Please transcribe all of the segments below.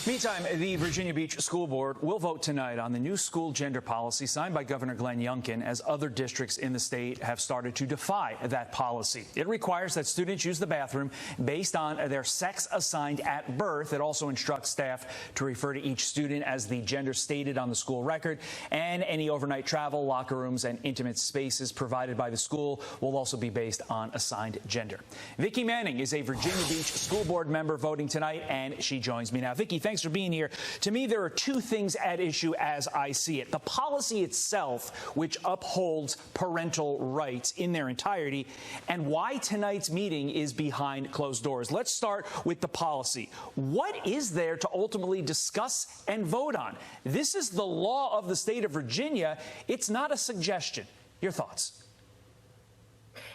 Meantime, the Virginia Beach School Board will vote tonight on the new school gender policy signed by Governor Glenn Youngkin, as other districts in the state have started to defy that policy. It requires that students use the bathroom based on their sex assigned at birth. It also instructs staff to refer to each student as the gender stated on the school record, and any overnight travel, locker rooms, and intimate spaces provided by the school will also be based on assigned gender. Vicki Manning is a Virginia Beach School Board member voting tonight, and she joins me now. Vicki, thanks for being here. To me, there are two things at issue as I see it. The policy itself, which upholds parental rights in their entirety, and why tonight's meeting is behind closed doors. Let's start with the policy. What is there to ultimately discuss and vote on? This is the law of the state of Virginia. It's not a suggestion. Your thoughts?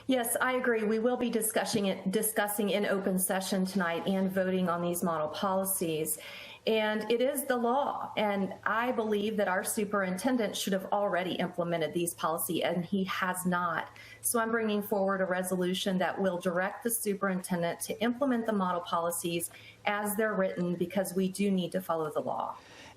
Yes, I agree. We will be discussing in open session tonight and voting on these model policies. And it is the law. And I believe that our superintendent should have already implemented these policies, and he has not. So I'm bringing forward a resolution that will direct the superintendent to implement the model policies as they're written, because we do need to follow the law.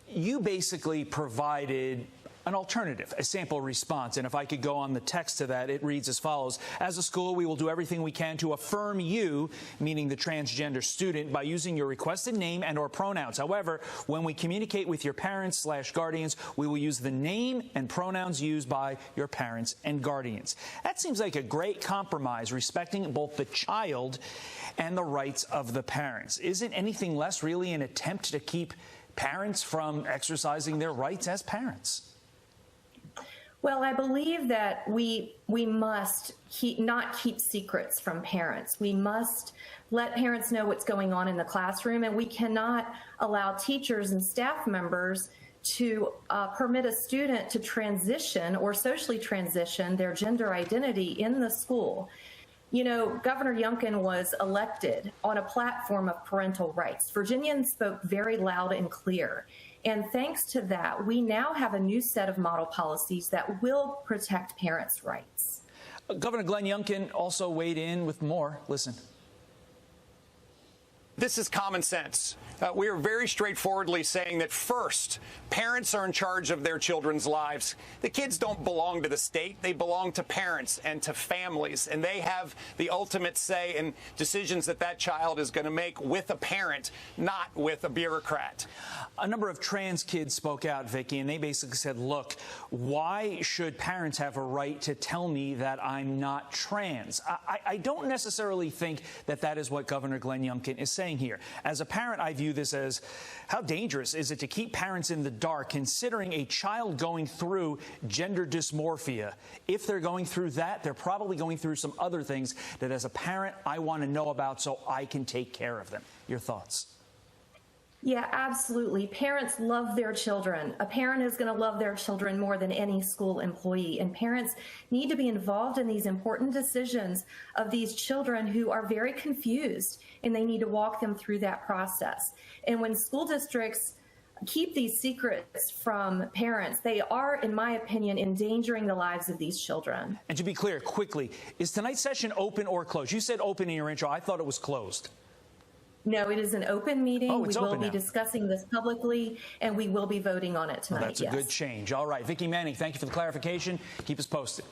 You basically provided an alternative, a sample response. And if I could go on the text to that, it reads as follows. As a school, we will do everything we can to affirm you, meaning the transgender student, by using your requested name and or pronouns. However, when we communicate with your parents/guardians, we will use the name and pronouns used by your parents and guardians. That seems like a great compromise, respecting both the child and the rights of the parents. Isn't anything less really an attempt to keep parents from exercising their rights as parents? Well, I believe that we must not keep secrets from parents. We must let parents know what's going on in the classroom, and we cannot allow teachers and staff members to permit a student to transition or socially transition their gender identity in the school. You know, Governor Youngkin was elected on a platform of parental rights. Virginians spoke very loud and clear. And thanks to that, we now have a new set of model policies that will protect parents' rights. Governor Glenn Youngkin also weighed in with more. Listen. This is common sense. We are very straightforwardly saying that first, parents are in charge of their children's lives. The kids don't belong to the state. They belong to parents and to families, and they have the ultimate say in decisions that that child is going to make with a parent, not with a bureaucrat. A number of trans kids spoke out, Vicki, and they basically said, look, why should parents have a right to tell me that I'm not trans? I don't necessarily think that that is what Governor Glenn Youngkin is saying here. As a parent, I view this as, how dangerous is it to keep parents in the dark, considering a child going through gender dysmorphia? If they're going through that, they're probably going through some other things that as a parent I want to know about so I can take care of them. Your thoughts? Yeah, absolutely. Parents love their children. A parent is going to love their children more than any school employee. And parents need to be involved in these important decisions of these children who are very confused, and they need to walk them through that process. And when school districts keep these secrets from parents, they are, in my opinion, endangering the lives of these children. And to be clear, quickly, is tonight's session open or closed? You said open in your intro. I thought it was closed. No, it is an open meeting. Oh, it's we will open be now. Discussing this publicly, and we will be voting on it tonight. Well, that's a good change. All right. Vicki Manning, thank you for the clarification. Keep us posted.